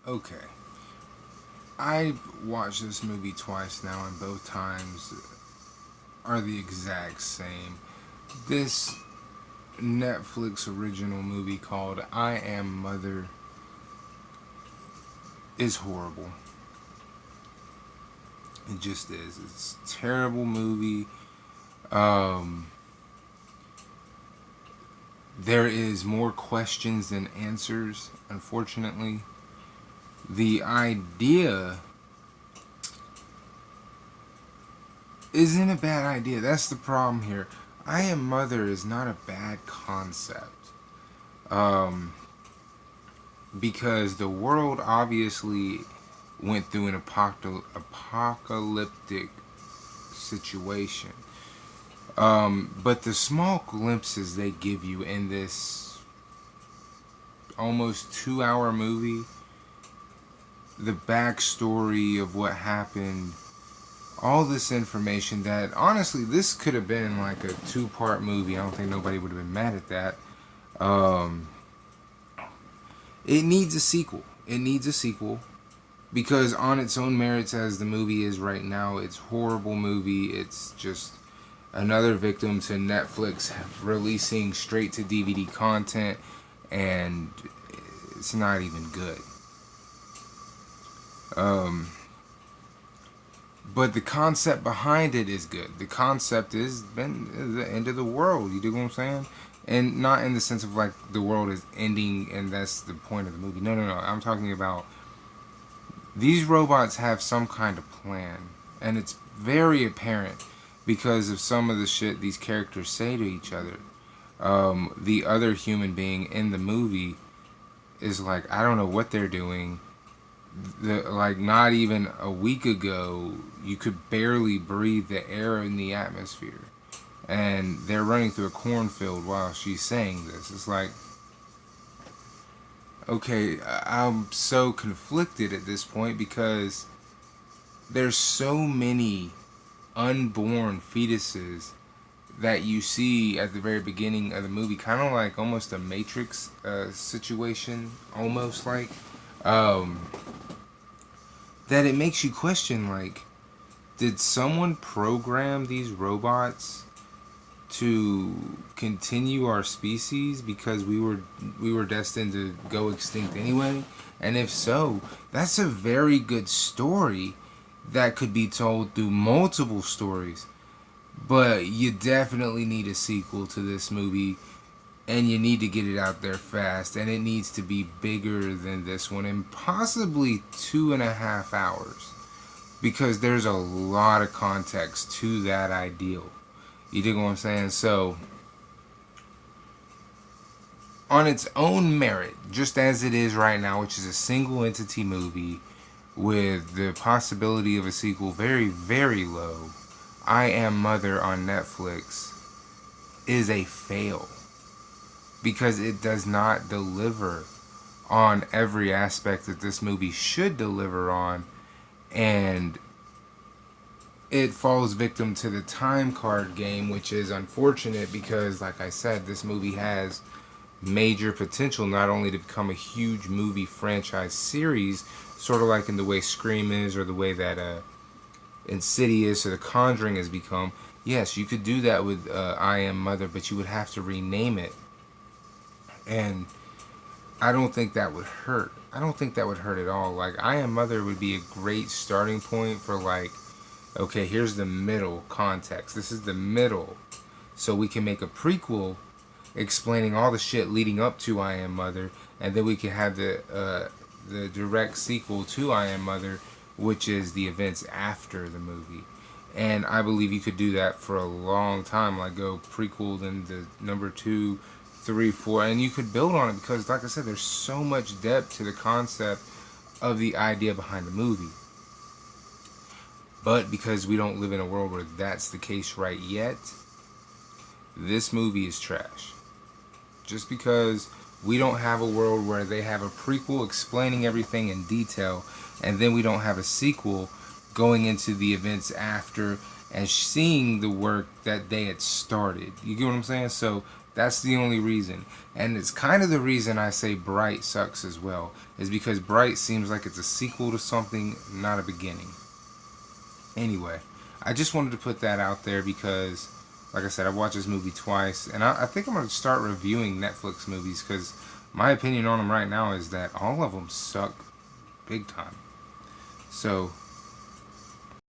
Okay. I've watched this movie twice now, and both times are the exact same. This Netflix original movie called I Am Mother is horrible. It just is. It's a terrible movie. Um, there is more questions than answers, unfortunately. The idea isn't a bad idea. That's the problem here. I Am Mother is not a bad concept. Um, because the world obviously went through an apocalyptic situation. But the small glimpses they give you in this almost 2 hour movie, the backstory of what happened, all this information that honestly, this could have been like a two-part movie. I don't think nobody would have been mad at that. Um, it needs a sequel. It needs a sequel because on its own merits as the movie is right now, it's a horrible movie. It's just another victim to Netflix releasing straight to DVD content, and it's not even good. Um, but the concept behind it is good. The concept is been the end of the world. You dig what I'm saying? And not in the sense of like the world is ending and that's the point of the movie. No, no, no. I'm talking about these robots have some kind of plan, and it's very apparent because of some of the shit these characters say to each other. The other human being in the movie is like, I don't know what they're doing. Like, not even a week ago, you could barely breathe the air in the atmosphere. And they're running through a cornfield while she's saying this. It's like, okay, I'm so conflicted at this point because there's so many unborn fetuses that you see at the very beginning of the movie, kind of like almost a Matrix situation, almost like um, that. It makes you question, like, did someone program these robots to continue our species because we were destined to go extinct anyway? And if so, that's a very good story that could be told through multiple stories. But you definitely need a sequel to this movie, and you need to get it out there fast, and it needs to be bigger than this one, and possibly 2.5 hours, because there's a lot of context to that ideal. You dig what I'm saying? So, on its own merit, just as it is right now, which is a single entity movie with the possibility of a sequel very, very low, I Am Mother on Netflix is a fail because it does not deliver on every aspect that this movie should deliver on, and it falls victim to the time card game, which is unfortunate because, like I said, this movie has major potential not only to become a huge movie franchise series, sort of like in the way Scream is or the way that Insidious or The Conjuring has become. Yes, you could do that with I Am Mother, but you would have to rename it. And I don't think that would hurt. I don't think that would hurt at all. Like, I Am Mother would be a great starting point for, like, okay, here's the middle context. This is the middle. So we can make a prequel explaining all the shit leading up to I Am Mother, and then we can have the direct sequel to I Am Mother, which is the events after the movie. And I believe you could do that for a long time, like go prequel, then the number two, three, four, and you could build on it because, like I said, there's so much depth to the concept of the idea behind the movie. But because we don't live in a world where that's the case right yet, this movie is trash. Just because we don't have a world where they have a prequel explaining everything in detail, and then we don't have a sequel going into the events after and seeing the work that they had started. You get what I'm saying? So That's the only reason. And it's kind of the reason I say Bright sucks as well, is because Bright seems like it's a sequel to something, not a beginning. Anyway, I just wanted to put that out there because, like I said, I've watched this movie twice, and I think I'm going to start reviewing Netflix movies because my opinion on them right now is that all of them suck big time. So,